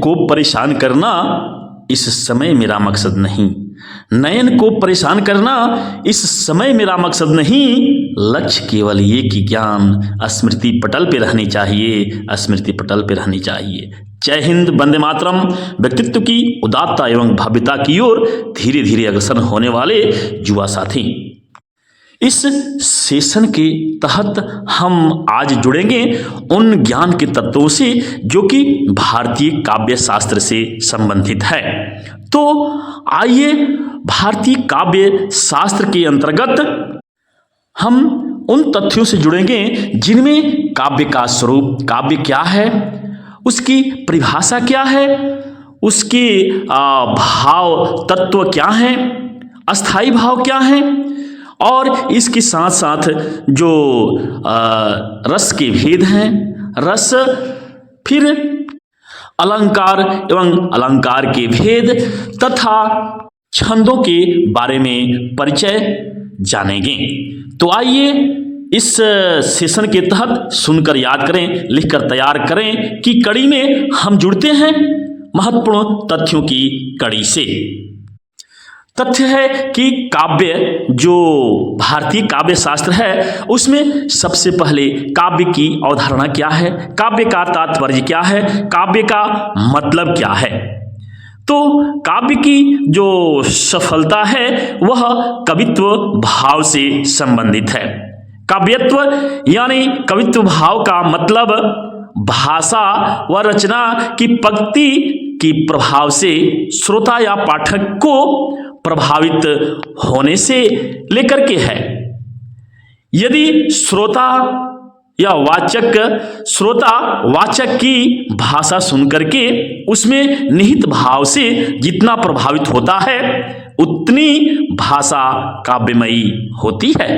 को परेशान करना इस समय मेरा मकसद नहीं। नयन को परेशान करना इस समय मेरा मकसद नहीं। लक्ष्य केवल ये कि ज्ञान स्मृति पटल पे रहनी चाहिए, स्मृति पटल पे रहनी चाहिए। जय हिंद, वंदे मातरम। व्यक्तित्व की उदात्तता एवं भव्यता की ओर धीरे धीरे अग्रसर होने वाले युवा साथी, इस सेशन के तहत हम आज जुड़ेंगे उन ज्ञान के तत्वों से जो कि भारतीय काव्य शास्त्र से संबंधित है। तो आइए भारतीय काव्य शास्त्र के अंतर्गत हम उन तथ्यों से जुड़ेंगे जिनमें काव्य का स्वरूप, काव्य क्या है, उसकी परिभाषा क्या है, उसके भाव तत्व क्या हैं, अस्थाई भाव क्या हैं, और इसके साथ साथ जो रस के भेद हैं, रस, फिर अलंकार एवं अलंकार के भेद तथा छंदों के बारे में परिचय जानेंगे। तो आइए इस सेशन के तहत सुनकर याद करें, लिखकर तैयार करें कि कड़ी में हम जुड़ते हैं महत्वपूर्ण तथ्यों की कड़ी से। तथ्य है कि काव्य, जो भारतीय काव्य शास्त्र है, उसमें सबसे पहले काव्य की अवधारणा क्या है, काव्य का तात्पर्य क्या है, काव्य का मतलब क्या है। तो काव्य की जो सफलता है वह कवित्व भाव से संबंधित है। काव्यत्व यानी कवित्व भाव का मतलब भाषा व रचना की पंक्ति की प्रभाव से श्रोता या पाठक को प्रभावित होने से लेकर के है। यदि श्रोता वाचक की भाषा सुनकर के उसमें निहित भाव से जितना प्रभावित होता है उतनी भाषा काव्यमयी होती है।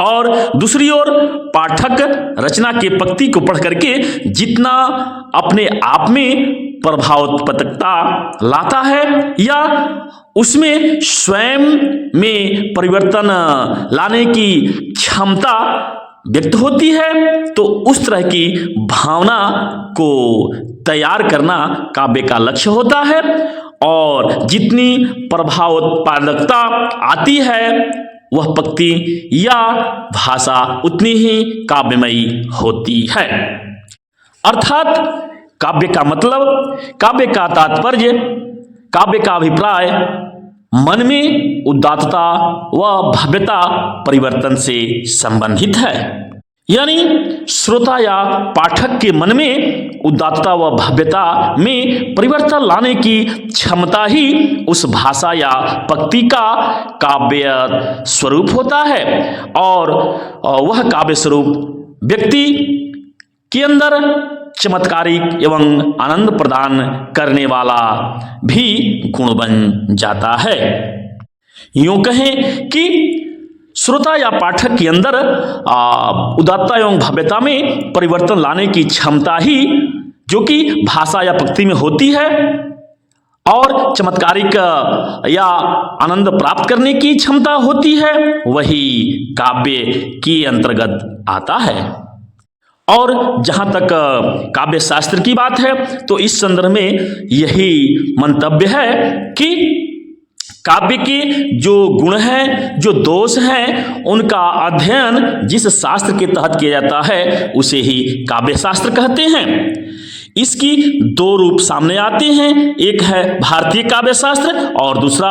और दूसरी ओर पाठक रचना के पंक्ति को पढ़ करके जितना अपने आप में प्रभावोत्पत्तिता लाता है या उसमें स्वयं में परिवर्तन लाने की क्षमता व्यक्त होती है, तो उस तरह की भावना को तैयार करना काव्य का लक्ष्य होता है। और जितनी प्रभावोत्पादकता आती है वह पंक्ति या भाषा उतनी ही काव्यमयी होती है। अर्थात काव्य का मतलब, काव्य का तात्पर्य, काव्य का अभिप्राय मन में उदात्तता व भव्यता परिवर्तन से संबंधित है। यानी श्रोता या पाठक के मन में उदात्तता व भव्यता में परिवर्तन लाने की क्षमता ही उस भाषा या पंक्ति का काव्य स्वरूप होता है। और वह काव्य स्वरूप व्यक्ति के अंदर चमत्कारिक एवं आनंद प्रदान करने वाला भी गुण बन जाता है। यूं कहें कि श्रोता या पाठक के अंदर उदात्तता एवं भव्यता में परिवर्तन लाने की क्षमता ही जो कि भाषा या पंक्ति में होती है और चमत्कारिक या आनंद प्राप्त करने की क्षमता होती है, वही काव्य के अंतर्गत आता है। और जहाँ तक काव्य शास्त्र की बात है तो इस संदर्भ में यही मंतव्य है कि काव्य के जो गुण हैं, जो दोष हैं, उनका अध्ययन जिस शास्त्र के तहत किया जाता है उसे ही काव्य शास्त्र कहते हैं। इसकी दो रूप सामने आते हैं, एक है भारतीय काव्य शास्त्र और दूसरा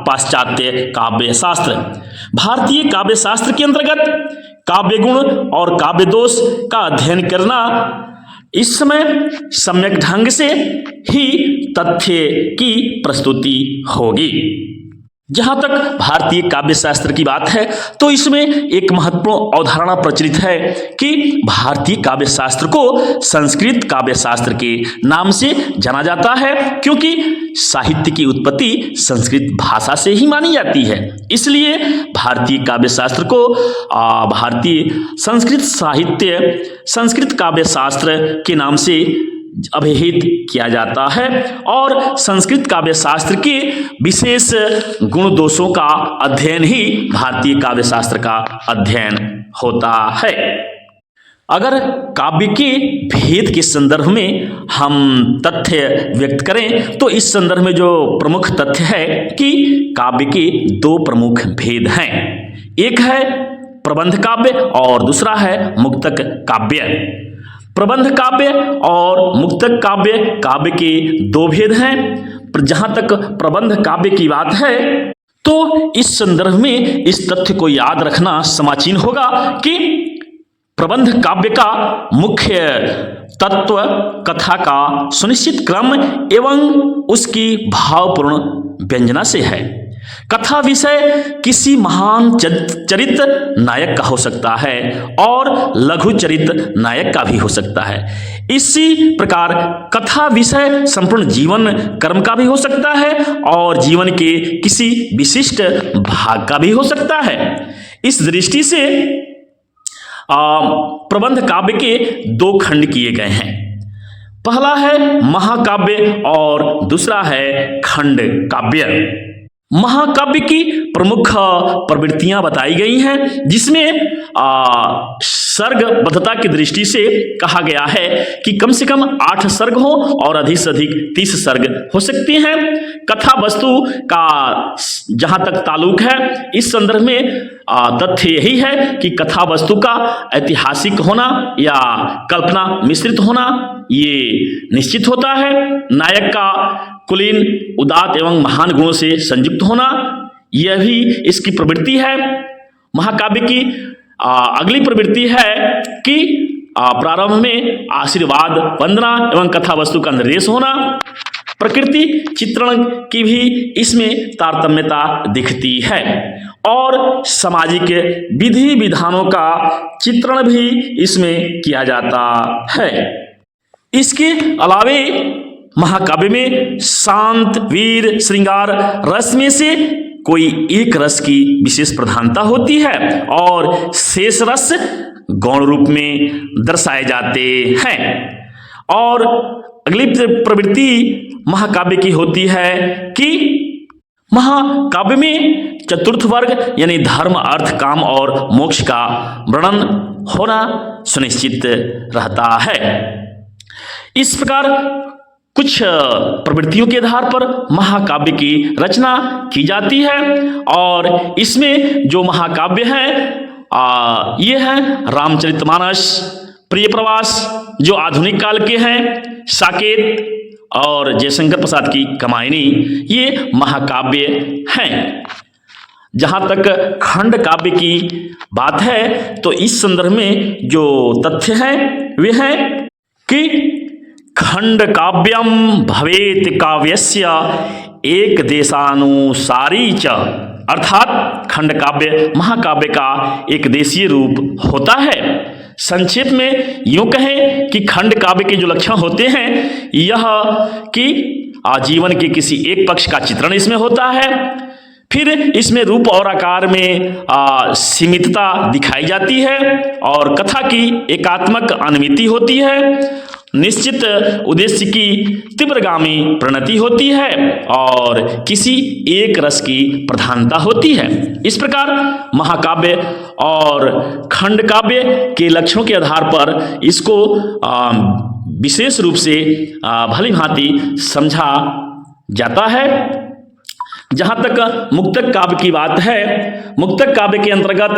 पाश्चात्य काव्य शास्त्र। भारतीय काव्य शास्त्र के अंतर्गत काव्य गुण और काव्य दोष का अध्ययन करना इस समय सम्यक ढंग से ही तथ्य की प्रस्तुति होगी। जहां तक भारतीय काव्य शास्त्र की बात है तो इसमें एक महत्वपूर्ण अवधारणा प्रचलित है कि भारतीय काव्य शास्त्र को संस्कृत काव्य शास्त्र के नाम से जाना जाता है, क्योंकि साहित्य की उत्पत्ति संस्कृत भाषा से ही मानी जाती है। इसलिए भारतीय काव्य शास्त्र को भारतीय संस्कृत साहित्य, संस्कृत काव्य शास्त्र के नाम से अभिहित किया जाता है। और संस्कृत काव्य शास्त्र के विशेष गुण दोषों का अध्ययन ही भारतीय काव्य शास्त्र का अध्ययन होता है। अगर काव्य के भेद के संदर्भ में हम तथ्य व्यक्त करें तो इस संदर्भ में जो प्रमुख तथ्य है कि काव्य के दो प्रमुख भेद हैं। एक है प्रबंध काव्य और दूसरा है मुक्तक काव्य। प्रबंध काव्य और मुक्तक काव्य काव्य के दो भेद हैं। जहां तक प्रबंध काव्य की बात है तो इस संदर्भ में इस तथ्य को याद रखना समाचीन होगा कि प्रबंध काव्य का मुख्य तत्व कथा का सुनिश्चित क्रम एवं उसकी भावपूर्ण व्यंजना से है। कथा विषय किसी महान चरित्र नायक का हो सकता है और लघु चरित्र नायक का भी हो सकता है। इसी प्रकार कथा विषय संपूर्ण जीवन कर्म का भी हो सकता है और जीवन के किसी विशिष्ट भाग का भी हो सकता है। इस दृष्टि से प्रबंध काव्य के दो खंड किए गए हैं। पहला है महाकाव्य और दूसरा है खंड काव्य। महाकाव्य की प्रमुख प्रवृत्तियां बताई गई हैं, जिसमें सर्गबद्धता की दृष्टि से कहा गया है कि कम से कम 8 सर्ग हो और अधिक से अधिक 30 सर्ग हो सकते हैं। कथा वस्तु का जहां तक ताल्लुक है, इस संदर्भ में तथ्य यही है कि कथा वस्तु का ऐतिहासिक होना या कल्पना मिश्रित होना ये निश्चित होता है। नायक का कुलीन उदात्त एवं महान गुणों से संयुक्त होना यह भी इसकी प्रवृत्ति है। महाकाव्य की अगली प्रवृत्ति है कि प्रारंभ में आशीर्वाद वंदना एवं कथा वस्तु का निर्देश होना। प्रकृति चित्रण की भी इसमें तारतम्यता दिखती है और सामाजिक विधि विधानों का चित्रण भी इसमें किया जाता है। इसके अलावे महाकाव्य में शांत वीर श्रृंगार रस में से कोई एक रस की विशेष प्रधानता होती है और शेष रस गौण रूप में दर्शाए जाते हैं। और अगली प्रवृत्ति महाकाव्य की होती है कि महाकाव्य में चतुर्थ वर्ग यानी धर्म अर्थ काम और मोक्ष का वर्णन होना सुनिश्चित रहता है। इस प्रकार कुछ प्रवृत्तियों के आधार पर महाकाव्य की रचना की जाती है और इसमें जो महाकाव्य हैं ये हैं रामचरितमानस, प्रिय प्रवास जो आधुनिक काल के हैं, साकेत और जयशंकर प्रसाद की कामायनी, ये महाकाव्य हैं। जहाँ तक खंड काव्य की बात है तो इस संदर्भ में जो तथ्य हैं वे हैं कि खंड काव्यम भवेत काव्यस्य एक देशानुसारी च, अर्थात खंड काव्य महाकाव्य का एक देशीय रूप होता है। संक्षेप में यूं कहें कि खंड काव्य के जो लक्षण होते हैं यह कि जीवन के किसी एक पक्ष का चित्रण इसमें होता है, फिर इसमें रूप और आकार में सीमितता दिखाई जाती है और कथा की एकात्मक अनुमिति होती है, निश्चित उद्देश्य की तीव्रगामी प्रणति होती है और किसी एक रस की प्रधानता होती है। इस प्रकार महाकाव्य और खंड काव्य के लक्षणों के आधार पर इसको विशेष रूप से भली भांति समझा जाता है। जहाँ तक मुक्तक काव्य की बात है, मुक्तक काव्य के अंतर्गत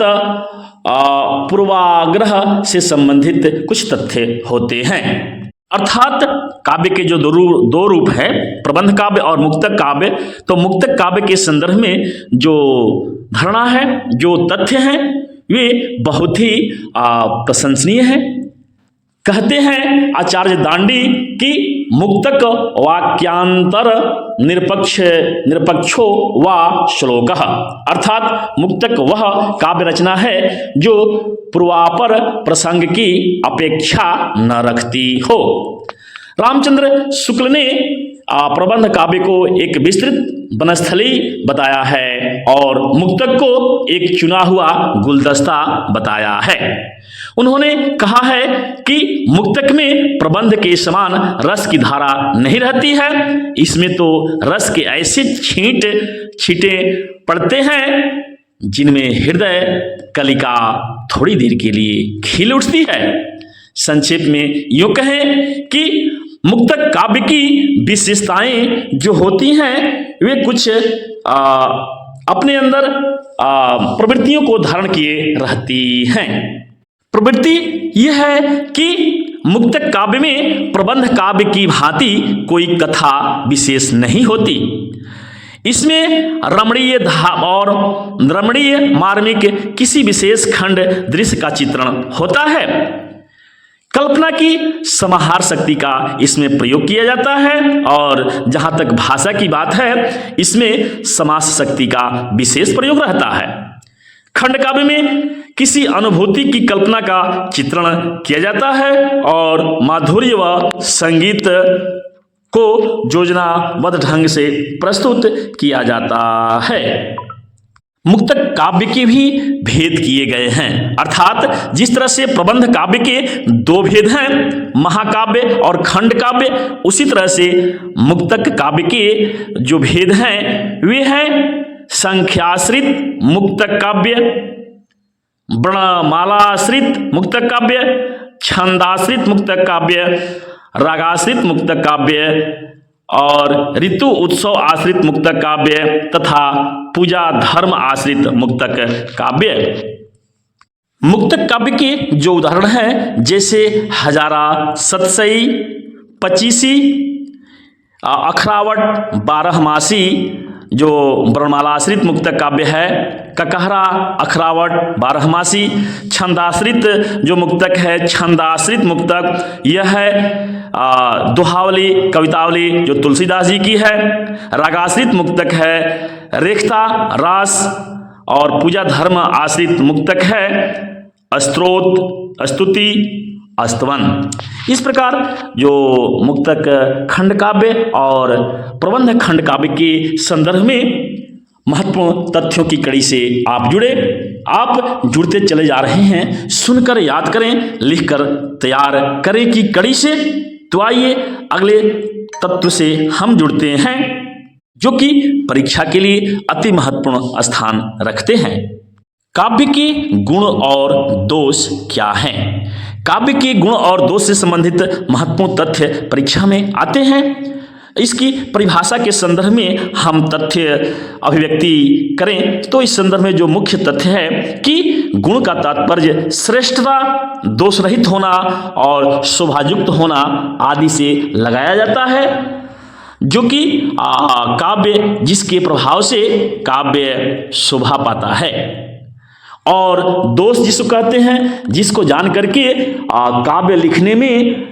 पूर्वाग्रह से संबंधित कुछ तथ्य होते हैं। अर्थात काव्य के जो दो रूप है, प्रबंध काव्य और मुक्तक काव्य, तो मुक्तक काव्य के संदर्भ में जो धारणा है, जो तथ्य हैं, वे बहुत ही प्रशंसनीय हैं। कहते हैं आचार्य दांडी कि मुक्तक वाक्यांतर निरपक्षो वा श्लोकः, अर्थात मुक्तक वह काव्य रचना है जो पूर्वापर प्रसंग की अपेक्षा न रखती हो। रामचंद्र शुक्ल ने प्रबंध काव्य को एक विस्तृत वनस्थली बताया है और मुक्तक को एक चुना हुआ गुलदस्ता बताया है। उन्होंने कहा है कि मुक्तक में प्रबंध के समान रस की धारा नहीं रहती है, इसमें तो रस के ऐसे छींटे पड़ते हैं जिनमें हृदय कलिका थोड़ी देर के लिए खिल उठती है। संक्षेप में यूं कहें कि मुक्तक काव्य की विशेषताएं जो होती हैं वे कुछ अपने अंदर प्रवृत्तियों को धारण किए रहती हैं। प्रवृत्ति यह है कि मुक्तक काव्य में प्रबंध काव्य की भांति कोई कथा विशेष नहीं होती। इसमें रमणीय और रमणीय मार्मिक किसी विशेष खंड दृश्य का चित्रण होता है। कल्पना की समाहार शक्ति का इसमें प्रयोग किया जाता है और जहां तक भाषा की बात है इसमें समास शक्ति का विशेष प्रयोग रहता है। खंड काव्य में किसी अनुभूति की कल्पना का चित्रण किया जाता है और माधुर्य व संगीत को योजनाबद्ध ढंग से प्रस्तुत किया जाता है। मुक्तक काव्य के भी भेद किए गए हैं, अर्थात जिस तरह से प्रबंध काव्य के दो भेद हैं, महाकाव्य और खंड काव्य, उसी तरह से मुक्तक काव्य के जो भेद हैं वे हैं संख्याश्रित मुक्तक काव्य, वर्णमालाश्रित मुक्तक काव्य, छंदाश्रित मुक्तक काव्य, रागाश्रित मुक्तक काव्य और ऋतु उत्सव आश्रित मुक्तक काव्य तथा पूजा धर्म आश्रित मुक्तक काव्य। मुक्तक काव्य के जो उदाहरण हैं जैसे हजारा, सतसई, पचीसी, अखरावट, बारहमासी जो वर्णमालाश्रित मुक्तक काव्य है, ककहरा, अखरावट, बारहमासी, छंदाश्रित जो मुक्तक है, छंदाश्रित मुक्तक यह है दोहावली, कवितावली जो तुलसीदास जी की है, रागाश्रित मुक्तक है रेखता, रास और पूजा धर्म आश्रित मुक्तक है स्तोत्र, स्तुति, स्तवन। इस प्रकार जो मुक्तक खंड काव्य और प्रबंध खंड काव्य के संदर्भ में महत्वपूर्ण तथ्यों की कड़ी से आप जुड़े, आप जुड़ते चले जा रहे हैं। सुनकर याद करें, लिखकर तैयार करें कि कड़ी से। तो आइए अगले तत्व से हम जुड़ते हैं जो कि परीक्षा के लिए अति महत्वपूर्ण स्थान रखते हैं। काव्य के गुण और दोष क्या हैं? काव्य के गुण और दोष से संबंधित महत्वपूर्ण तथ्य परीक्षा में आते हैं। इसकी परिभाषा के संदर्भ में हम तथ्य अभिव्यक्ति करें तो इस संदर्भ में जो मुख्य तथ्य है कि गुण का तात्पर्य श्रेष्ठता, दोष रहित होना और शोभायुक्त होना आदि से लगाया जाता है, जो कि काव्य जिसके प्रभाव से काव्य शोभा पाता है। और दोष जिसको कहते हैं, जिसको जान करके काव्य लिखने में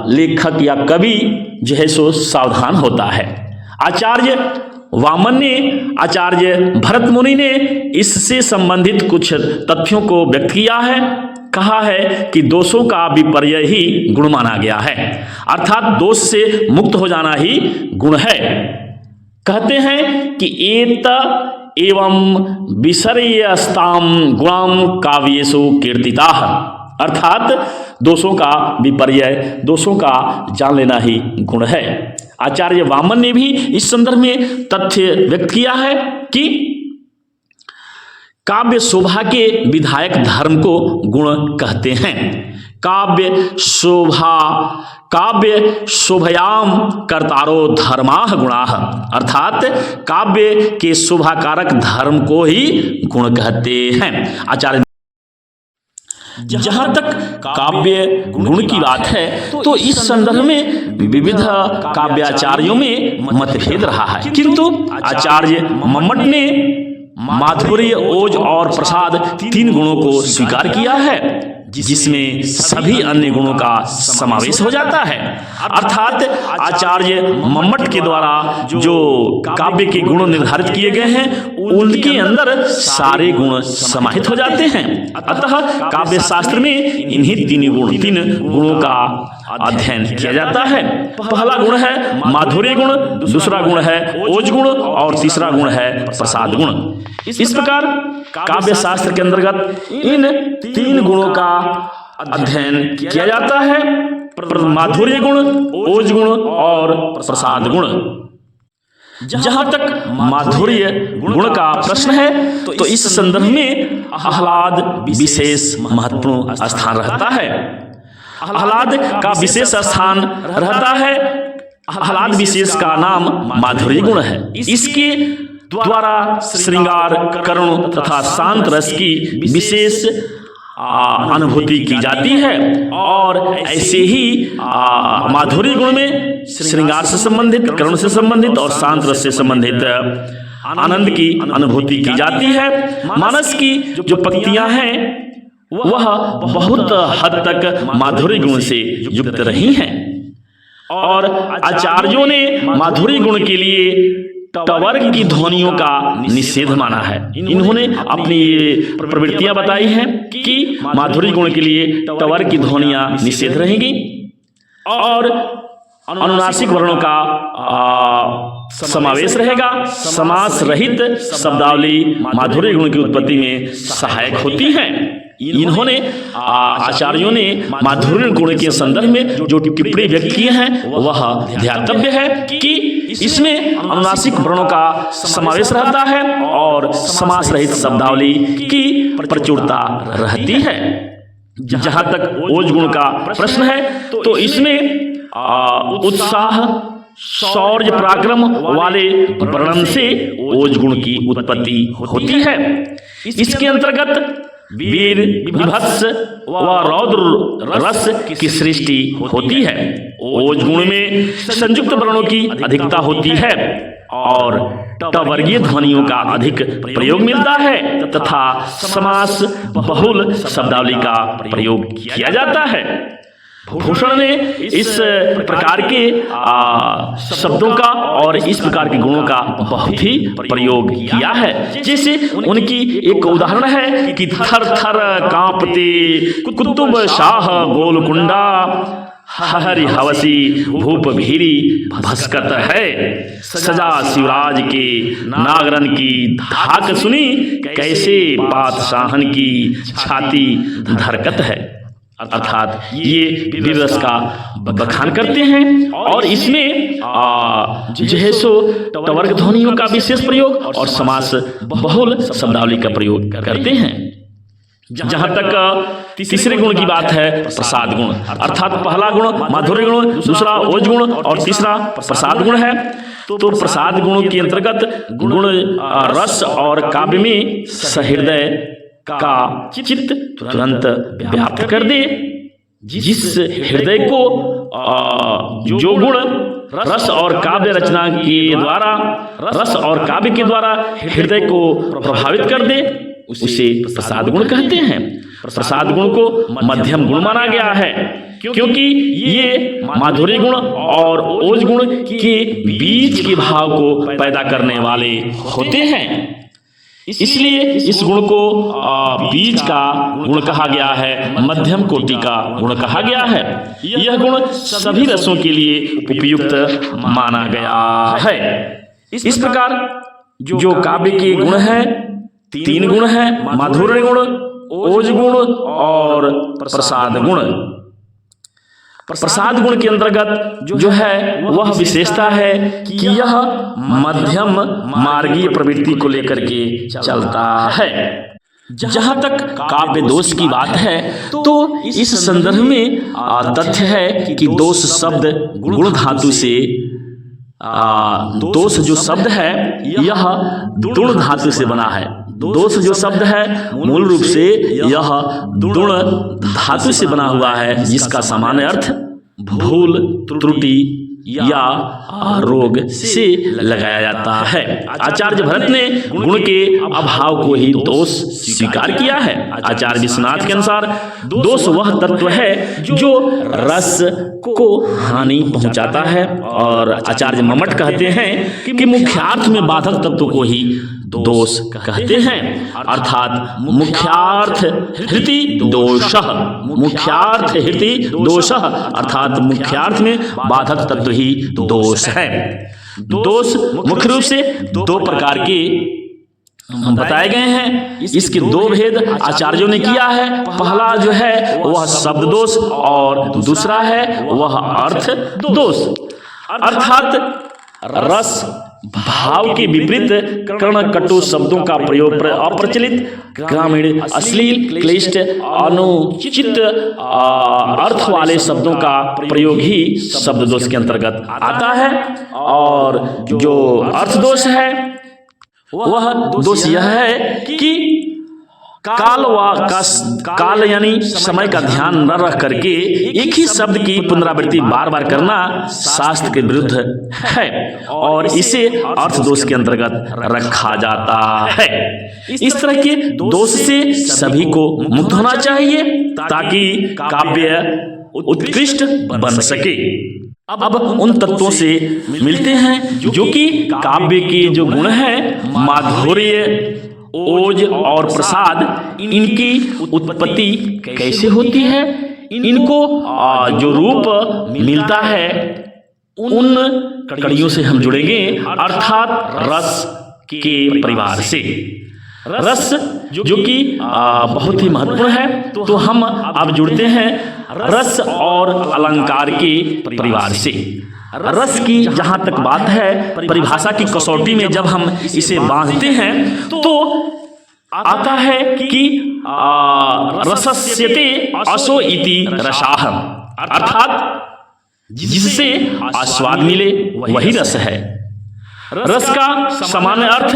लेखक या कवि जो है सो सावधान होता है। आचार्य वामन ने, आचार्य भरत मुनि ने इससे संबंधित कुछ तथ्यों को व्यक्त किया है। कहा है कि दोषों का विपर्य ही गुण माना गया है, अर्थात दोष से मुक्त हो जाना ही गुण है। कहते हैं कि एत एवं विपर्यस्ताम गुणाम काव्येषु कीर्तिताः, अर्थात दोषों का विपर्य, दोषों का जान लेना ही गुण है। आचार्य वामन ने भी इस संदर्भ में तथ्य व्यक्त किया है कि काव्य शोभा के विधायक धर्म को गुण कहते हैं। काव्य शोभयाम कर्तारो धर्माः गुणाः, अर्थात काव्य के शोभाकारक धर्म को ही गुण कहते हैं। आचार्य जहां तक काव्य गुण की बात है तो इस संदर्भ में विविध काव्याचार्यों में मतभेद रहा है, किंतु आचार्य मम्मट ने माधुर्य, ओज और प्रसाद 3 गुणों को स्वीकार किया है, जिसमें सभी अन्य गुणों का समावेश हो जाता है। अर्थात आचार्य मम्मट के द्वारा जो काव्य के गुण निर्धारित किए गए हैं उनके अंदर सारे गुण समाहित हो जाते हैं। अतः काव्य शास्त्र में इन्हीं 3 गुणों का अध्ययन किया जाता है। पहला गुण है माधुर्य गुण, दूसरा गुण है ओज गुण और तीसरा गुण है प्रसाद गुण। इस प्रकार काव्य शास्त्र के अंतर्गत इन 3 गुणों का अध्ययन किया जाता है, माधुर्य गुण, ओज गुण और प्रसाद गुण। जहां तक माधुर्य गुण का प्रश्न है तो इस संदर्भ में आह्लाद विशेष महत्वपूर्ण स्थान रहता है। आह्लाद का विशेष स्थान रहता है। आह्लाद विशेष का नाम माधुर्य गुण है। इसके द्वारा श्रृंगार, करुण तथा शांत रस की विशेष अनुभूति की जाती है। और ऐसे ही माधुर्य गुण में श्रृंगार से संबंधित, करुण से संबंधित और शांत रस से संबंधित आनंद की अनुभूति की जाती है। मानस की जो पंक्तियां हैं वह बहुत हद तक माधुर्य गुण से युक्त रही हैं और आचार्यों ने माधुर्य गुण के लिए टवर्ग की ध्वनियों का निषेध माना है। इन्होंने अपनी ये प्रवृत्तियां बताई हैं कि माधुर्य गुण के लिए टवर्ग की ध्वनियां निषेध रहेंगी और अनुनासिक वर्णों का समावेश रहेगा। समास रहित शब्दावली माधुर्य गुण की उत्पत्ति में सहायक होती है। इन्होंने आचार्यों ने माधुर्य गुण के संदर्भ में जो टिप्पणी व्यक्त किए हैं वह ध्यातव्य है कि इसमें अनुनासिक वर्णों का समावेश रहता है और समास रहित शब्दावली की प्रचुरता रहती है। जहां तक ओज गुण का प्रश्न है तो इसमें उत्साह, शौर्य, पराक्रम वाले वर्णन से ओज गुण की उत्पत्ति होती है। इसके अंतर्गत वीर, विभत्स व रौद्र रस की सृष्टि होती है। ओज गुण में संयुक्त वर्णों की अधिकता होती है और टवर्गीय ध्वनियों का अधिक प्रयोग मिलता है तथा समास बहुल शब्दावली का प्रयोग किया जाता है। भूषण ने इस प्रकार के शब्दों का और इस प्रकार के गुणों का बहुत ही प्रयोग किया है। जैसे उनकी एक उदाहरण है कि थर थर कांपते कुतुब शाह गोलकुंडा, हरि हवसी भूप भीरी भस्कत है, सजा शिवराज के नागरन की धाक सुनी, कैसे बादशाहन की छाती धरकत है। अर्थात ये विरस का बखान करते हैं और इसमें जो है सो टवर्ग ध्वनियों का विशेष प्रयोग और समास बहुल शब्दावली का प्रयोग करते हैं। जहां तक तीसरे गुण की बात है, प्रसाद गुण, अर्थात पहला गुण माधुर्य गुण, दूसरा ओज गुण और तीसरा प्रसाद गुण है। तो प्रसाद गुण के अंतर्गत गुण रस और काव्य में सहृदय का चित्त तुरंत व्याप्त कर दे। जिस हृदय को जो गुण रस और काव्य रचना के द्वारा, रस और काव्य के द्वारा हृदय को प्रभावित कर दे उसे प्रसाद गुण कहते हैं। प्रसाद गुण को मध्यम गुण माना गया है क्योंकि ये माधुर्य गुण और ओज गुण के बीच के भाव को पैदा करने वाले होते हैं। इसलिए इस गुण को बीच का गुण कहा गया है, मध्यम कोटि का गुण कहा गया है। यह गुण सभी रसों के लिए उपयुक्त माना गया है। इस प्रकार जो काव्य के गुण हैं, 3 गुण हैं, माधुर्य गुण, ओज गुण और प्रसाद गुण। प्रसाद गुण के अंतर्गत जो है वह विशेषता है कि यह मध्यम मार्गीय प्रवृत्ति को लेकर के चलता है। जहां तक काव्य दोष की बात है तो इस संदर्भ में तथ्य है कि दोष शब्द गुण धातु से, दोष जो शब्द है यह दुण धातु से बना है। दोष जो शब्द है मूल रूप से यह दुण धातु से बना हुआ है, जिसका सामान्य अर्थ भूल, त्रुटि या रोग से लगाया जाता है। आचार्य भरत ने गुण के अभाव को ही दोष स्वीकार किया है। आचार्य विश्वनाथ के अनुसार दोष वह तत्व है जो रस को हानि पहुंचाता है और आचार्य मम्मट कहते हैं कि मुख्यार्थ में बाधक तत्व को ही दोष कहते हैं। अर्थात मुख्यार्थ हृति दोषः, मुख्यार्थ हृति दोषः अर्थात मुख्यार्थ में बाधक तत्व ही दोष है। दोष मुख्य रूप से 2 प्रकार के बताए गए हैं। इसके 2 भेद आचार्यों ने किया है। पहला जो है वह शब्द दोष और दूसरा है वह अर्थ दोष। अर्थात रस भाव के विपरीत कर्ण कटु शब्दों का प्रयोग अप्रचलित, ग्रामीण, अश्लील, क्लिष्ट, अनुचित अर्थ वाले शब्दों का प्रयोग ही शब्द दोष के अंतर्गत आता है। और जो अर्थ दोष है वह दोष यह है कि काल यानी समय का ध्यान न रख करके एक ही शब्द की पुनरावृत्ति बार बार करना शास्त्र के विरुद्ध है और इसे अर्थ दोष के अंतर्गत रखा जाता है। इस तरह के दोष से सभी को मुक्त होना चाहिए ताकि काव्य उत्कृष्ट बन सके। अब उन तत्वों से मिलते हैं जो कि काव्य के जो गुण हैं, माधुर्य, ओज और प्रसाद, इनकी उत्पत्ति कैसे होती है, इनको जो रूप मिलता है उन कड़ियों से हम जुड़ेंगे, अर्थात रस के परिवार से। रस जो कि बहुत ही महत्वपूर्ण है, तो हम अब जुड़ते हैं रस और अलंकार के परिवार से। रस की जहां तक बात है, परिभाषा की कसौटी में जब हम इसे बांधते हैं तो आता है कि रसस्यते असो इति रसाह, अर्थात जिससे आस्वाद मिले वही रस है। रस का सामान्य अर्थ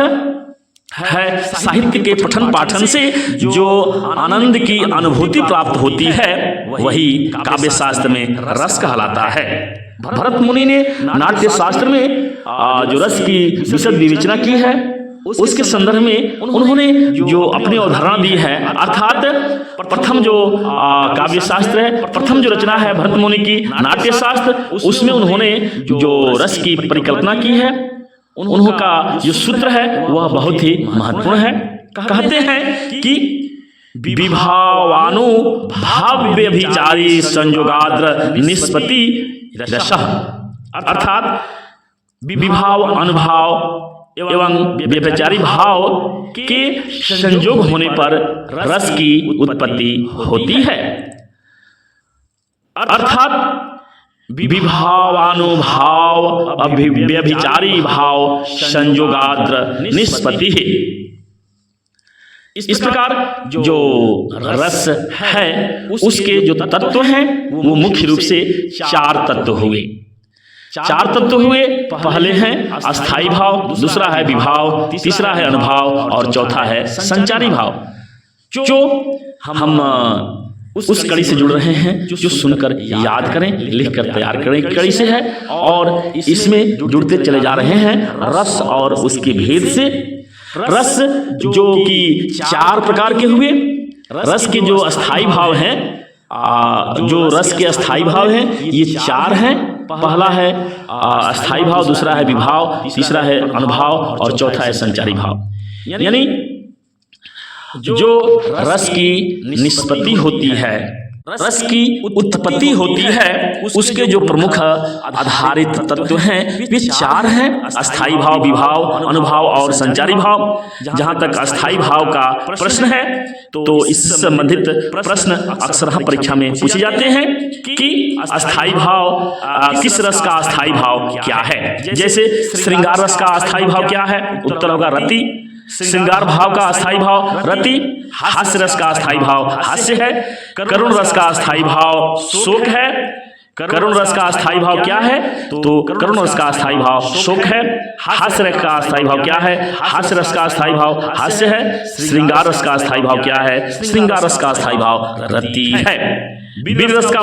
है साहित्य के पठन पाठन से जो आनंद की अनुभूति प्राप्त होती है वही काव्य शास्त्र में रस कहलाता है। भरत मुनि ने नाट्य शास्त्र में जो रस की विशद विवेचना की है उसके संदर्भ में उन्होंने जो अपनी अवधारणा दी है, अर्थात प्रथम जो काव्य शास्त्र है, प्रथम जो रचना है भरत मुनि की नाट्य शास्त्र, उसमें उन्होंने जो रस की परिकल्पना की है, उनका जो सूत्र है वह बहुत ही महत्वपूर्ण है। कहते हैं कि विभावानु भाव्य विचारी संयोगाद्र निष्पत्ति रसः, अर्थात विभाव, अनुभाव एवं व्यभिचारी भाव के संयोग होने पर रस की उत्पत्ति होती है। अर्थात विभावानुभाव व्यभिचारी भाव संयोगाद्र निष्पत्ति है। इस प्रकार जो रस है उसके जो तत्व हैं वो मुख्य रूप से चार तत्व हुए। चार तत्व हुए, पहले हैं अस्थाई भाव, दूसरा है विभाव, तीसरा है अनुभाव और चौथा है संचारी भाव। जो हम उस कड़ी से जुड़ रहे हैं जो सुनकर याद करें, लिखकर तैयार करें कड़ी से है, और इसमें जुड़ते चले जा रहे हैं रस और उसके भेद से। रस जो कि चार प्रकार के हुए। रस के जो अस्थाई भाव हैं, जो रस के अस्थाई भाव हैं ये चार हैं। पहला है अस्थाई भाव, दूसरा है विभाव, तीसरा है अनुभाव और चौथा है संचारी भाव। यानी जो रस की निष्पत्ति होती है, रस की उत्पत्ति होती है, उसके जो प्रमुख आधारित तत्व हैं वे चार हैं, अस्थाई भाव, विभाव, अनुभाव और संचारी भाव। जहां तक अस्थाई भाव का प्रश्न है तो इससे संबंधित प्रश्न अक्सर परीक्षा में पूछे जाते हैं कि अस्थाई भाव किस रस का अस्थाई भाव क्या है। जैसे श्रृंगार रस का अस्थाई भाव क्या है, उत्तर होगा रति। श्रृंगार भाव का अस्थाई भाव रति। हास्य रस का अस्थाई भाव हास्य है। करुण रस का अस्थाई भाव शोक है। करुण रस का अस्थाई भाव क्या है, तो करुण रस का अस्थाई भाव शोक है। हास्य रस का अस्थाई भाव क्या है, हास्य रस का अस्थाई भाव हास्य है। श्रृंगार रस का अस्थाई भाव क्या है, श्रृंगार रस का अस्थाई भाव रति है। वीर रस का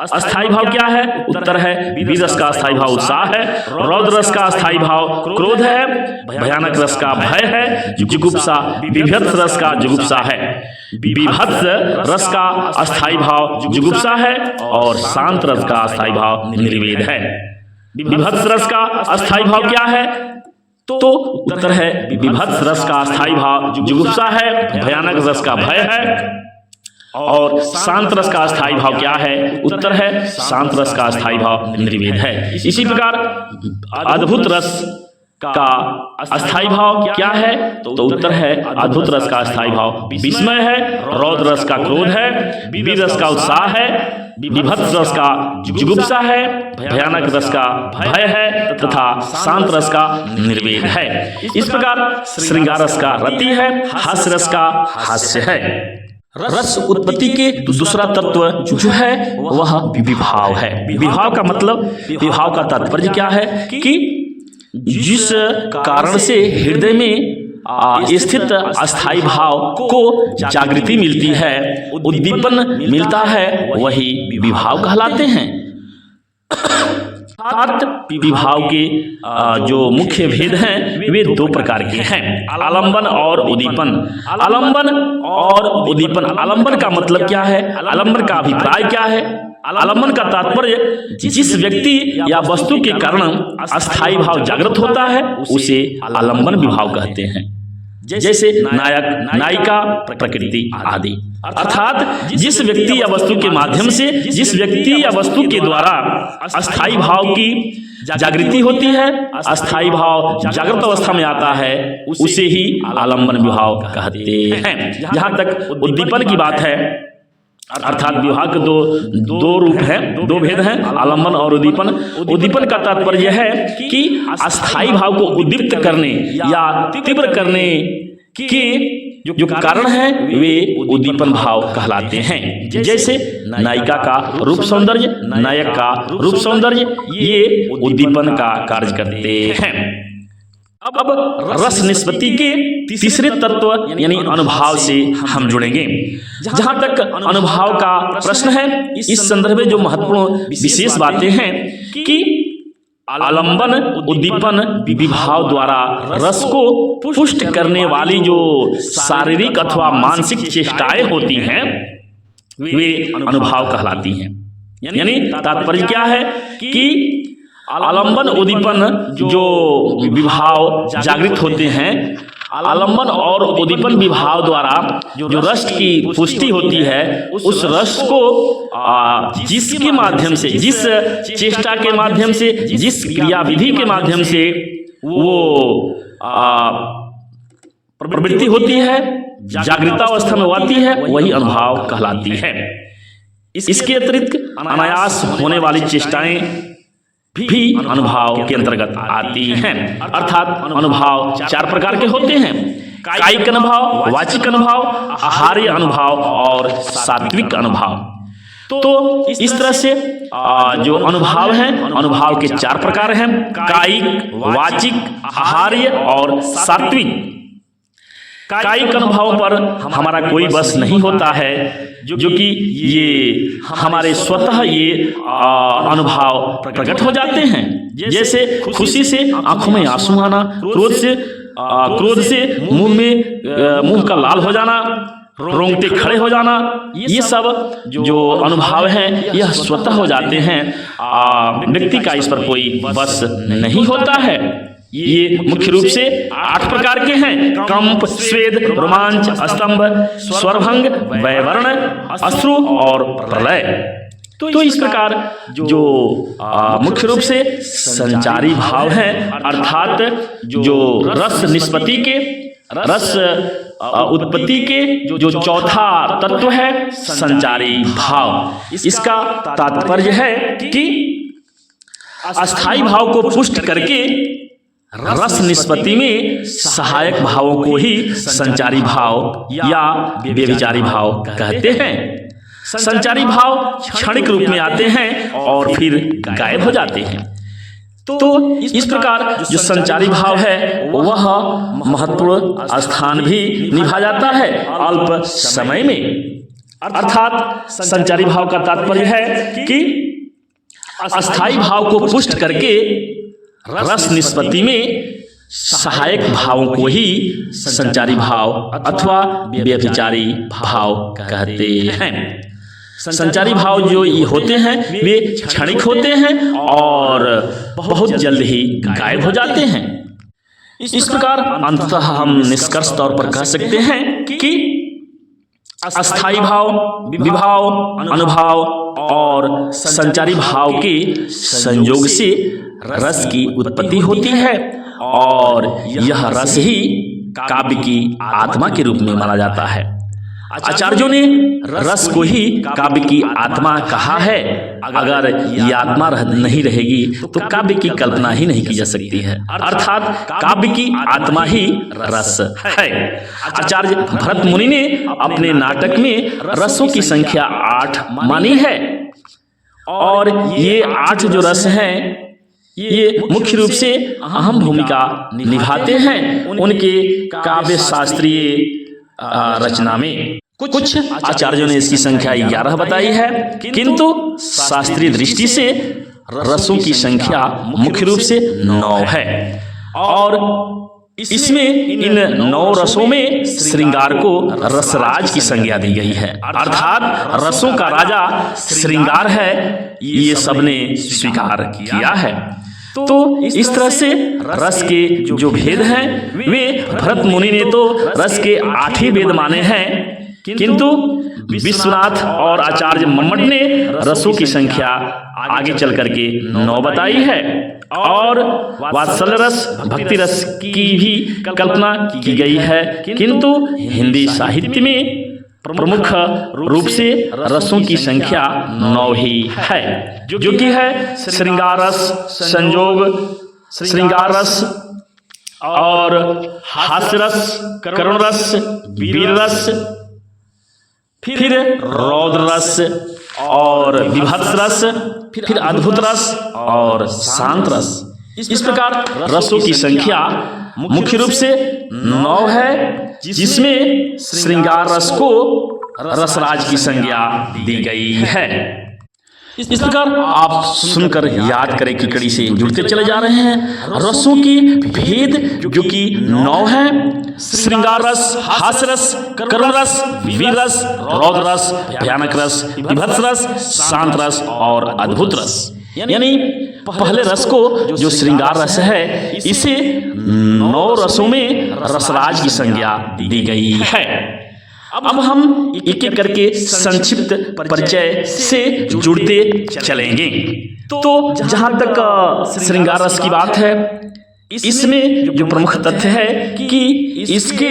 अस्थाई भाव क्या है, उत्तर है वीर रस का अस्थाई भाव उत्साह है। रौद्र रस का अस्थाई भाव क्रोध है। भयानक रस का भय है, जुगुप्सा। विभत्स रस का जुगुप्सा है। विभत्स रस का अस्थाई भाव जुगुप्सा है और शांत रस का अस्थाई भाव निर्वेद है। विभत्स रस का अस्थाई भाव क्या है, तो उत्तर है विभत्स रस का अस्थाई भाव जुगुप्सा है। भयानक रस का भय है और शांत रस का अस्थाई भाव क्या है, उत्तर है शांत रस का अस्थाई भाव निर्वेद है। इसी प्रकार अद्भुत रस का अस्थाई भाव क्या है, तो उत्तर है अद्भुत रस का अस्थाई भाव विस्मय है। रौद्र रस का क्रोध है। वीर रस का उत्साह है। विभत्स रस का जुगुप्सा है, भयानक रस का भय है तथा शांत रस का निर्वेद है। इस प्रकार श्रृंगार रस का रति है, हास्य रस का हास्य है। रस उत्पत्ति के दूसरा तत्व जो है वह विभाव है। विभाव का मतलब, विभाव का तात्पर्य क्या है कि जिस कारण से हृदय में स्थित अस्थाई भाव को जागृति मिलती है, उद्दीपन मिलता है, वही विभाव कहलाते हैं। विभाव के जो मुख्य भेद हैं वे दो प्रकार के हैं, आलंबन और उद्दीपन। आलंबन और उद्दीपन। आलंबन का मतलब क्या है? आलंबन का अभिप्राय क्या है? आलंबन का तात्पर्य जिस व्यक्ति या वस्तु के कारण अस्थाई भाव जागृत होता है उसे आलंबन विभाव कहते हैं, जैसे नायक, नायिका, प्रकृति आदि। अर्थात जिस व्यक्ति या वस्तु के माध्यम से, जिस व्यक्ति या वस्तु के द्वारा अस्थाई भाव की जागृति होती है, अस्थाई भाव जागृत अवस्था में आता है, उसे ही आलंबन विभाव कहते हैं। जहां तक उद्दीपन की बात है, अर्थात विवाह के दो रूप हैं, दो भेद हैं, आलंबन और उद्दीपन। उद्दीपन का तात्पर्य है कि अस्थाई भाव को उद्दीप्त करने या तीव्र करने के जो कारण है वे उद्दीपन भाव कहलाते हैं। जैसे नायिका का रूप सौंदर्य, नायक का रूप सौंदर्य, ये उद्दीपन का कार्य करते हैं। अब रस निष्पत्ति के तीसरे तत्व यानी अनुभव से हम जुड़ेंगे। जहां तक अनुभव का प्रश्न है, इस संदर्भ में जो महत्वपूर्ण विशेष बातें हैं कि आलंबन, उद्दीपन, विभाव द्वारा रस को पुष्ट करने वाली जो शारीरिक अथवा मानसिक चेष्टाएं होती हैं वे अनुभव कहलाती हैं। यानी तात्पर्य क्या है कि आलंबन, उद्दीपन जो विभाव जागृत होते हैं, आलंबन और उद्दीपन विभाव द्वारा जो रस की पुष्टि होती है, उस रस को जिसके माध्यम से, जिस चेष्टा के माध्यम से, जिस क्रियाविधि के माध्यम से वो प्रवृत्ति होती है, जागृता अवस्था में आती है, वही अनुभव कहलाती है। इसके अतिरिक्त अनायास होने वाली चेष्टाएं भी अनुभव के अंतर्गत आती हैं। अर्थात अनुभव चार प्रकार के होते हैं, कायिक अनुभव, वाचिक अनुभव, आहार्य अनुभव और सात्विक अनुभव। तो इस तरह से जो अनुभव हैं, अनुभव के चार प्रकार हैं, कायिक, वाचिक, आहार्य और सात्विक। कायिक अनुभव पर हमारा कोई बस नहीं होता है, जो कि ये हमारे स्वतः ये अनुभव प्रकट हो जाते हैं। जैसे खुशी से आंखों में आंसू आना, क्रोध से मुंह का लाल हो जाना, रोंगटे खड़े हो जाना, ये सब जो अनुभव हैं यह स्वतः हो जाते हैं। व्यक्ति का इस पर कोई बस नहीं होता है। ये मुख्य रूप से 8 प्रकार के हैं, कंप, स्वेद, रोमांच, स्तंभ, स्वरभंग, वैवर्ण, अश्रु और प्रलय। तो इस प्रकार जो मुख्य रूप से संचारी भाव हैं, अर्थात जो रस निष्पत्ति के, रस उत्पत्ति के जो चौथा तत्व है संचारी भाव। इसका तात्पर्य है कि अस्थाई भाव को पुष्ट करके रस निष्पत्ति में सहायक भावों को ही संचारी भाव या व्यभिचारी भाव कहते हैं। संचारी भाव क्षणिक रूप में आते हैं और फिर गायब हो जाते हैं। तो इस प्रकार जो संचारी भाव है वह महत्वपूर्ण स्थान भी निभा जाता है अल्प समय में। अर्थात संचारी भाव का तात्पर्य है कि अस्थाई भाव को पुष्ट करके रस निष्पत्ति में सहायक भावों को ही संचारी भाव अथवा व्यभिचारी भाव कहते हैं। संचारी भाव जो ये होते हैं वे क्षणिक होते हैं और बहुत जल्द ही गायब हो जाते हैं। इस प्रकार अंततः हम निष्कर्ष तौर पर कह सकते हैं कि अस्थाई भाव, विभाव, अनुभव और संचारी भाव के संयोग से रस की उत्पत्ति होती है और यह रस ही काव्य की आत्मा के रूप में माना जाता है। आचार्यों ने रस को ही काव्य की आत्मा कहा है। अगर ये आत्मा नहीं रहेगी तो काव्य की कल्पना ही नहीं की जा सकती है, अर्थात काव्य की आत्मा ही रस है। आचार्य भरत मुनि ने अपने नाटक में रसों की संख्या 8 मानी है, और ये 8 जो रस हैं ये मुख्य रूप से अहम भूमिका निभाते हैं उनके काव्य शास्त्रीय रचना में। कुछ आचार्यों ने इसकी संख्या 11 बताई है, किंतु शास्त्रीय दृष्टि से रसों की संख्या मुख्य रूप से 9 है, और इसमें इन 9 रसों में श्रृंगार को रसराज की संज्ञा दी गई है, अर्थात रसों का राजा श्रृंगार है, ये सबने स्वीकार किया है। तो इस तरह से रस के जो भेद हैं वे भरत मुनि ने तो रस के 8 ही भेद माने हैं, किंतु विश्वनाथ और आचार्य मम्मट ने रसों की संख्या आगे चल करके 9 बताई है, और वात्सल्य रस, भक्ति रस की भी कल्पना की गई है, किंतु हिंदी साहित्य में प्रमुख रूप से रसों की संख्या 9 ही है, जो कि है श्रृंगार रस, संयोग श्रृंगार रस, और हास्य रस, करुण रस, वीर रस, फिर रौद्र रस और विभत्स रस, फिर अद्भुत रस और शांत रस। इस प्रकार रसों की संख्या मुख्य रूप से 9 है, जिसमें श्रृंगार रस को रसराज की संज्ञा दी गई है। इस प्रकार आप सुनकर याद करें कि कड़ी से जुड़ते चले जा रहे हैं। रसों की भेद जो कि 9 है, श्रृंगार रस, हास्य रस, करुण रस, वीर रस, रौद्र रस, भयानक रस, विभत्स रस, शांत रस और अद्भुत रस। यानी पहले रस को जो श्रृंगार रस है, इसे 9 रसों में रसराज की संज्ञा दी गई है। अब हम एक एक करके संक्षिप्त परिचय से जुड़ते चलेंगे। तो जहां तक श्रृंगार रस की बात है, इसमें जो प्रमुख तथ्य है कि इसके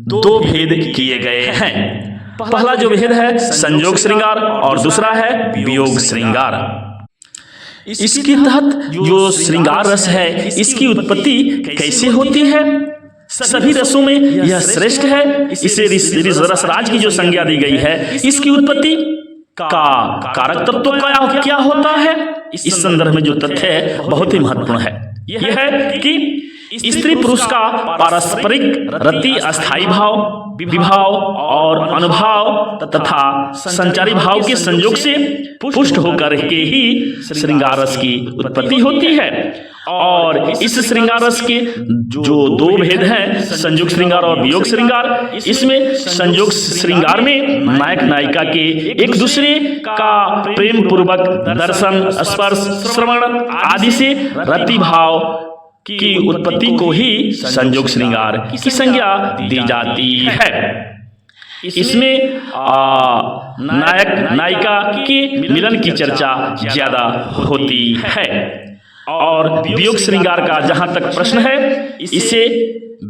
2 भेद किए गए हैं। पहला जो भेद है संयोग श्रृंगार और दूसरा है वियोग श्रृंगार। इसके तहत जो श्रृंगार रस है, इसकी उत्पत्ति कैसे होती है? सभी रसों में यह श्रेष्ठ है, इसे रसराज की जो संज्ञा दी गई है, इसकी उत्पत्ति का कारक तत्व क्या होता है? इस संदर्भ में जो तथ्य है बहुत ही महत्वपूर्ण है। यह है कि स्त्री पुरुष का पारस्परिक रति, अस्थायी भाव, विभाव और अनुभाव तथा संचारी भाव के संयोग से पुष्ट होकर के ही श्रृंगार रस की उत्पत्ति होती है। और इस श्रृंगार रस के जो 2 भेद हैं, संयोग श्रृंगार और वियोग श्रृंगार, इसमें संयोग श्रृंगार में नायक नायिका के एक दूसरे का प्रेम पूर्वक दर्शन, स्पर्श, श्रवण आदि से रति भाव की उत्पत्ति को ही संयोग श्रृंगार की संज्ञा दी जाती है। इसमें नायक नायिका के मिलन की चर्चा ज्यादा होती है। और वियोग श्रृंगार का जहां तक प्रश्न है, इसे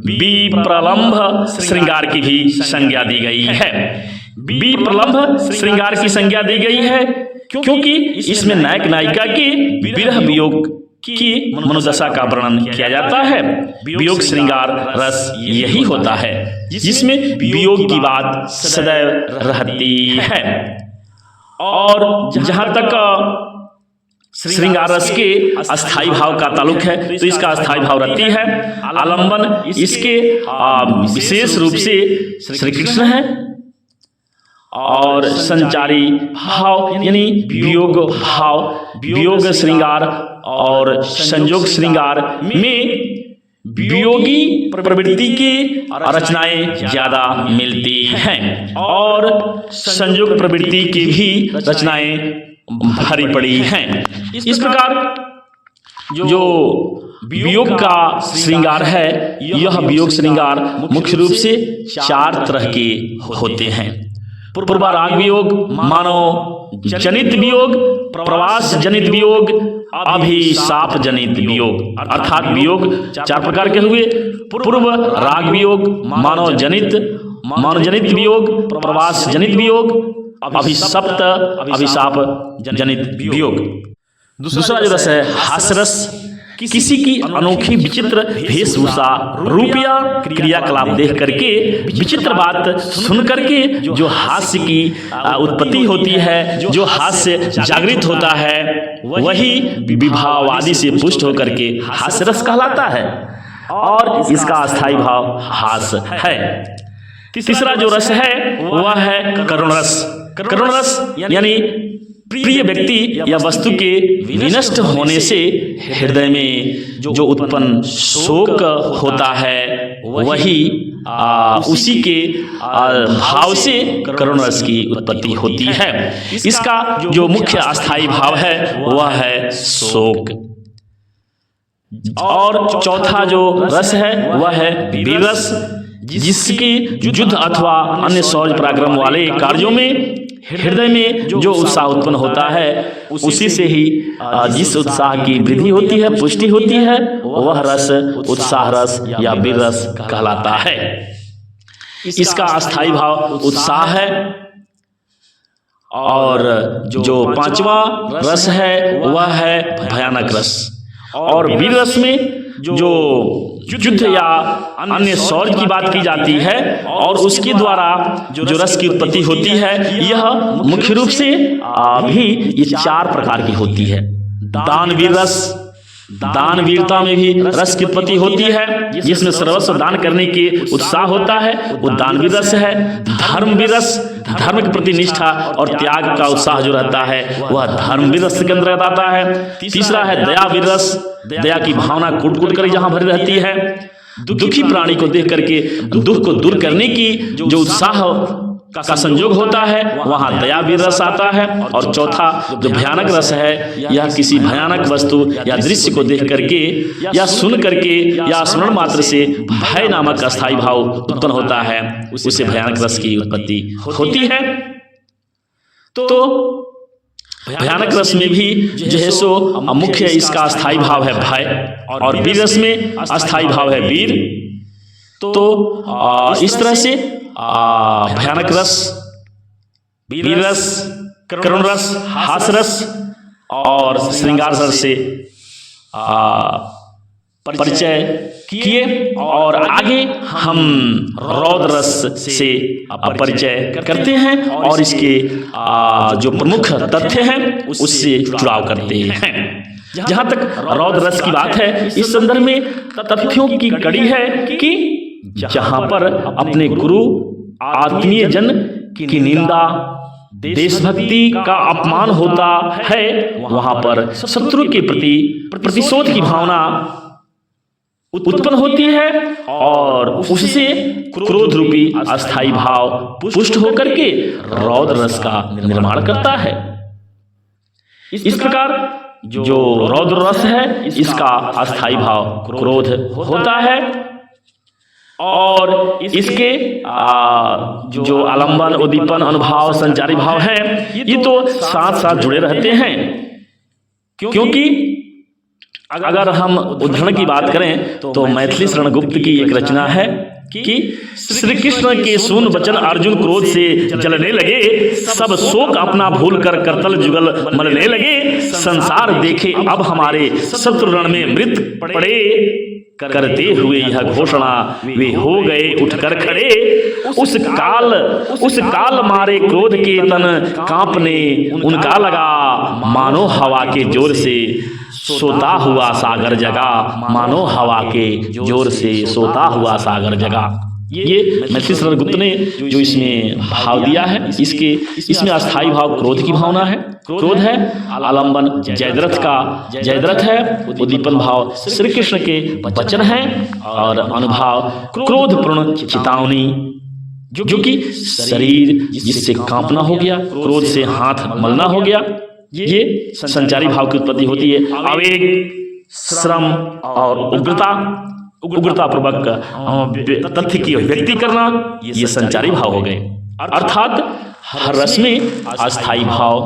विप्रलंभ श्रृंगार की भी संज्ञा दी गई है। विप्रलंभ श्रृंगार की संज्ञा दी गई है क्योंकि इसमें नायक नायिका के विरह वियोग की मनोदशा का वर्णन किया जाता है। वियोग श्रृंगार रस यही होता है जिसमें वियोग की बात सदैव रहती है। और जहां तक श्रृंगार रस के अस्थायी भाव का ताल्लुक है, तो इसका अस्थायी भाव रति है। आलंबन इसके विशेष रूप से श्री कृष्ण है। और संचारी भाव यानी वियोग भाव, वियोग श्रृंगार और संयोग श्रृंगार में वियोगी प्रवृत्ति की रचनाएं ज्यादा मिलती हैं और संयोग प्रवृत्ति की भी रचनाएं भरी पड़ी हैं। इस प्रकार जो वियोग का श्रृंगार है, यह वियोग श्रृंगार मुख्य रूप से 4 तरह के होते हैं। पूर्वाराग वियोग, मानव जनित वियोग, प्रवास जनित वियोग, अभिशाप जनित वियोग। अर्थात वियोग 4 प्रकार के हुए। पूर्व राग वियोग, मानव जनित मरणजनित वियोग, प्रवास जनित वियोग, अभिशप्त अभिशाप जनित वियोग। दूसरा जो रस है हास्य रस, किसी की अनोखी विचित्र वेशभूषा, रूप या क्रियाकलाप देख करके, विचित्र बात सुन करके जो हास्य की उत्पत्ति होती है, जो हास्य जागृत होता है, वही विभावादि से पुष्ट होकर के हास्य रस कहलाता है और इसका अस्थाई भाव हास्य है। तीसरा जो रस है वह है करुण रस। करुण रस यानी प्रिय व्यक्ति या वस्तु के विनष्ट होने से हृदय में जो उत्पन्न शोक होता है, वही उसी के भाव से करुण रस की उत्पत्ति होती है। इसका जो मुख्य अस्थाई भाव है वह है शोक। और चौथा जो रस है वह है वीर रस, जिसके युद्ध अथवा अन्य शौर्य पराक्रम वाले कार्यों में हृदय में जो उत्साह उत्पन्न होता है, उसी से ही जिस उत्साह की वृद्धि होती है, पुष्टि होती है, वह रस उत्साह रस या वीर रस कहलाता है। इसका अस्थाई भाव उत्साह है। और जो पांचवा रस है वह है भयानक रस। और वीर रस में जो युद्ध या अन्य शौर्य की बात की जाती है और उसके द्वारा जो रस की उत्पत्ति होती है, यह मुख्य रूप से भी ये 4 प्रकार की होती है। दानवीर रस, दान वीरता में भी रस की उत्पत्ति होती है, जिसमें सर्वस्व दान करने के उत्साह होता है, वो दानवीर रस है। धर्मवीर रस, धर्म के प्रति निष्ठा और त्याग का उत्साह जो रहता है वह धर्मवीर रस के अंतर्गत आता है। तीसरा है दयावीर रस, दया की भावना कूट कूट कर जहां भरी रहती है, दुखी प्राणी को देख करके दुख को दूर करने की जो उत्साह का संयोग होता है, वहां दयावीर रस आता है। और चौथा जो भयानक रस है, यह किसी भयानक वस्तु या दृश्य को देख करके या सुन करके या स्मरण मात्र से भय नामक अस्थाई भाव उत्पन्न होता है, उसे भयानक रस की उत्पत्ति होती है। तो भयानक रस में भी जो है सो मुख्य इसका अस्थाई भाव है भय, और वीर रस में अस्थाई भाव है वीर। तो इस तरह से भयानक रस, वीर रस, करुण रस, हास्य रस और श्रृंगार रस से परिचय किए। और आगे हम रौद्र रस से परिचय करते हैं और इसके जो प्रमुख तथ्य हैं उससे जुड़ाव करते हैं। जहां तक रौद्र रस की बात है, इस संदर्भ में तथ्यों की कड़ी है कि जहां पर अपने गुरु आत्मीय जन की निंदा, देशभक्ति का अपमान होता है, वहां पर शत्रु के प्रति प्रतिशोध की भावना उत्पन्न होती है और उससे क्रोध रूपी अस्थाई भाव पुष्ट होकर के रौद्र रस का निर्माण करता है। इस प्रकार जो रौद्र रस है, इसका अस्थाई भाव क्रोध होता है और इसके जो आलंबन, उद्दीपन, अनुभाव, संचारी भाव हैं, ये तो साथ साथ जुड़े रहते हैं। क्योंकि अगर हम उदाहरण की बात करें तो मैथिली शरण गुप्त की एक रचना है कि श्री कृष्ण के सुन वचन अर्जुन क्रोध से जलने लगे, सब शोक अपना भूल कर करतल जुगल मलने लगे, संसार देखे अब हमारे शत्रु रण में मृत पड़े, करते हुए यह घोषणा वे हो गए उठकर खड़े, उस काल मारे क्रोध के तन कांपने उनका लगा, मानो हवा के जोर से सोता हुआ सागर जगा, मानो हवा के जोर से सोता हुआ सागर जगा। ये मैथिली शरण गुप्त ने जो इसमें भाव दिया है, इसमें अस्थाई भाव क्रोध की भावना है। क्रोध है आलंबन जयद्रथ है, उद्दीपन भाव श्री कृष्ण के वचन है और अनुभाव क्रोधपूर्ण चेतावनी, जो कि शरीर जिससे कांपना हो गया, क्रोध से हाथ मलना हो गया, ये संचारी भाव की उत्पत्ति होती है। आवेग, श्रम और उग्रता पूर्वक तथ्य की अभिव्यक्ति करना, ये संचारी भाव हो गए। अर्थात हर रस में अस्थाई भाव,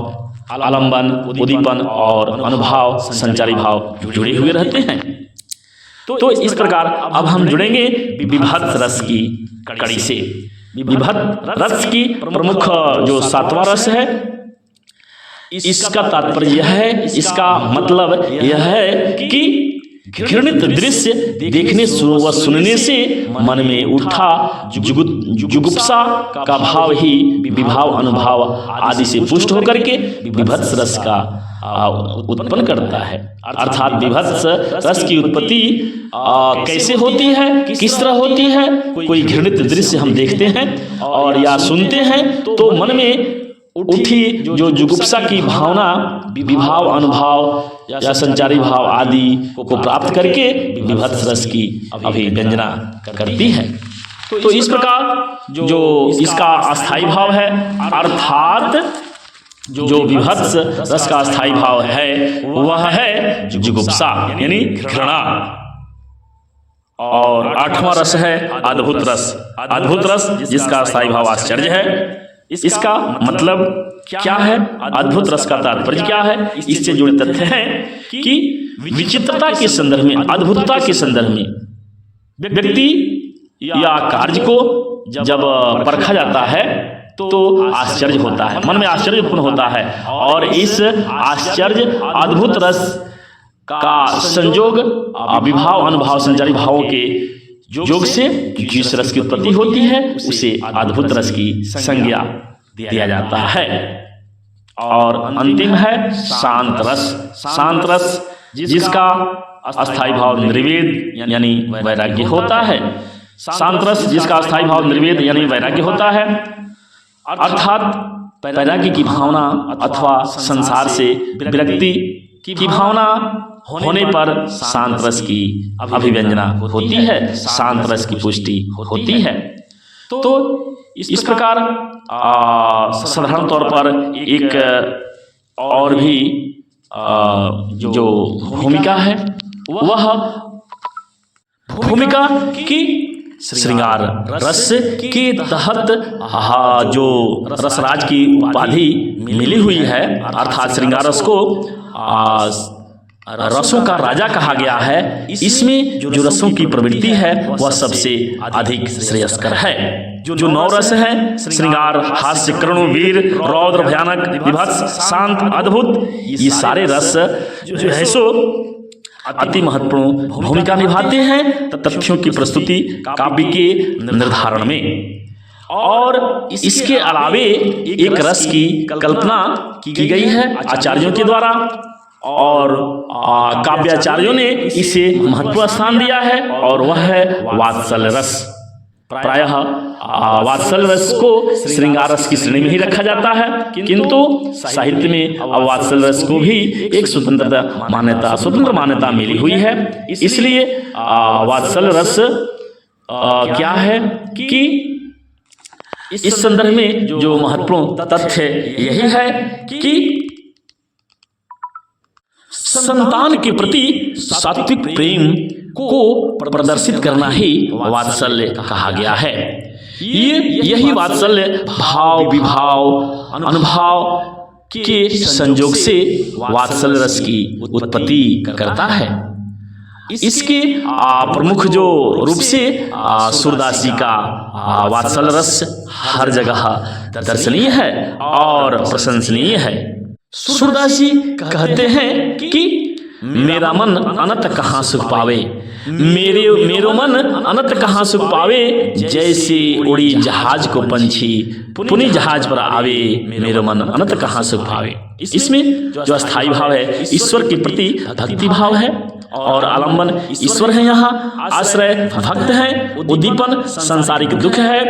आलंबन, उद्दीपन और अनुभाव, संचारी भाव जुड़े हुए रहते हैं। तो इस प्रकार अब हम जुड़ेंगे विभत्स रस की कड़ी से। विभक्त रस की प्रमुख जो सातवां रस है, इसका तात्पर्य यह है, इसका मतलब यह है कि घृणित दृश्य देखने व सुनने से मन में उठा जुगुप्सा का भाव ही विभाव अनुभाव आदि से पुष्ट होकर के विभत्स रस का उत्पन्न करता है। अर्थात विभत्स रस की उत्पत्ति कैसे होती है, किस तरह होती है? कोई घृणित दृश्य हम देखते हैं और या सुनते हैं तो मन में उठी जो जुगुप्सा की भावना विभाव अनुभाव या संचारी भाव आदि को प्राप्त करके विभत्स रस की अभिव्यंजना करती है। तो इस प्रकार जो इसका अस्थाई भाव है, अर्थात जो विभत्स रस का अस्थाई भाव है वह है जुगुप्सा यानी घृणा। और आठवां रस है अद्भुत रस। अद्भुत रस जिसका अस्थाई भाव आश्चर्य है। इसका मतलब क्या है? अद्भुत रस का तात्पर्य क्या है? इससे जुड़े तथ्य हैं कि विचित्रता के संदर्भ में, अद्भुतता के संदर्भ में व्यक्ति या कार्य को जब परखा जाता है तो आश्चर्य होता है, मन में आश्चर्य उत्पन्न होता है। और इस आश्चर्य अद्भुत रस का संयोग विभाव अनुभाव संचारी भावों के योग से जिस रस की उत्पत्ति होती है उसे अद्भुत रस की संज्ञा दिया जाता है। और अंतिम है शांत रस। शांत रस जिसका अस्थाई भाव निर्वेद यानी वैराग्य होता है। शांत रस जिसका अस्थाई भाव निर्वेद यानी वैराग्य होता है, अर्थात वैराग्य की भावना अथवा संसार से विरक्ति की भावना होने पर शांत रस की अभिव्यंजना होती है, शांत रस की पुष्टि होती है। तो इस प्रकार साधारण तौर पर एक और भी जो भूमिका है वह भूमिका की श्रृंगार रस के तहत जो रसराज की उपाधि मिली हुई है, अर्थात श्रृंगार रस को रसों का राजा कहा गया है। इसमें जो रसों की प्रवृत्ति है वह सबसे अधिक श्रेयस्कर है। जो नौ रस है, श्रृंगार, हास्य, करुण, वीर, रौद्र, भयानक, विभत्स, शांत, अद्भुत, ये सारे रस जो है सो अति महत्वपूर्ण भूमिका निभाते हैं तथ्यों की प्रस्तुति काव्य के निर्धारण में। और इसके अलावे एक रस की कल्पना की गई है आचार्यों के द्वारा और काव्याचार्यों ने इसे महत्व स्थान दिया है और वह है वात्सल्य रस। प्रायः वात्सल्य रस को श्रृंगार रस की श्रेणी में ही रखा जाता है, किंतु साहित्य में वात्सल्य रस को भी एक स्वतंत्र मान्यता मिली हुई है। इसलिए वात्सल्य रस क्या है कि इस संदर्भ में जो महत्वपूर्ण तथ्य यही है कि संतान के प्रति सात्विक प्रेम को प्रदर्शित करना ही वात्सल्य कहा गया है। यही वात्सल्य भाव विभाव अनुभाव के संयोग से वात्सल्य रस की उत्पत्ति करता है। इसके प्रमुख जो रूप से सूरदास जी का वात्सल्य रस हर जगह दर्शनीय है और प्रशंसनीय है। सूरदास जी कहते हैं कि मेरा मन अनंत कहाँ सुख पावे, मेरो मन अनंत कहाँ सुख पावे, जैसे उड़ी जहाज को पंछी पुनी जहाज पर आवे, मेरो मन अनंत कहाँ सुख पावे। इसमें जो अस्थाई भाव है ईश्वर के प्रति भक्ति भाव है और आलम्बन ईश्वर है, यहाँ आश्रय भक्त है, उद्दीपन सांसारिक दुख है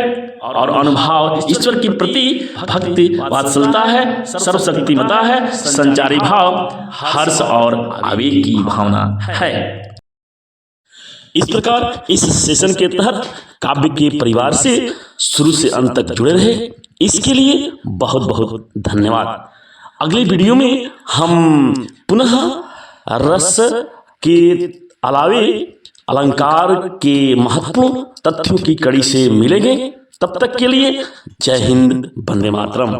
और अनुभाव ईश्वर के प्रति भक्ति वात्सलता है, सर्वशक्तिमता है, संचारी भाव हर्ष और आवेग की भावना है। इस प्रकार इस सेशन के तहत काव्य के परिवार से शुरू से अंत तक जुड़े रहे, इसके लिए बहुत बहुत धन्यवाद। अगले वीडियो में हम पुनः रस के अलावे अलंकार के महत्वपूर्ण तथ्यों की कड़ी से मिलेंगे। तब तक के लिए जय हिंद, वंदे मातरम।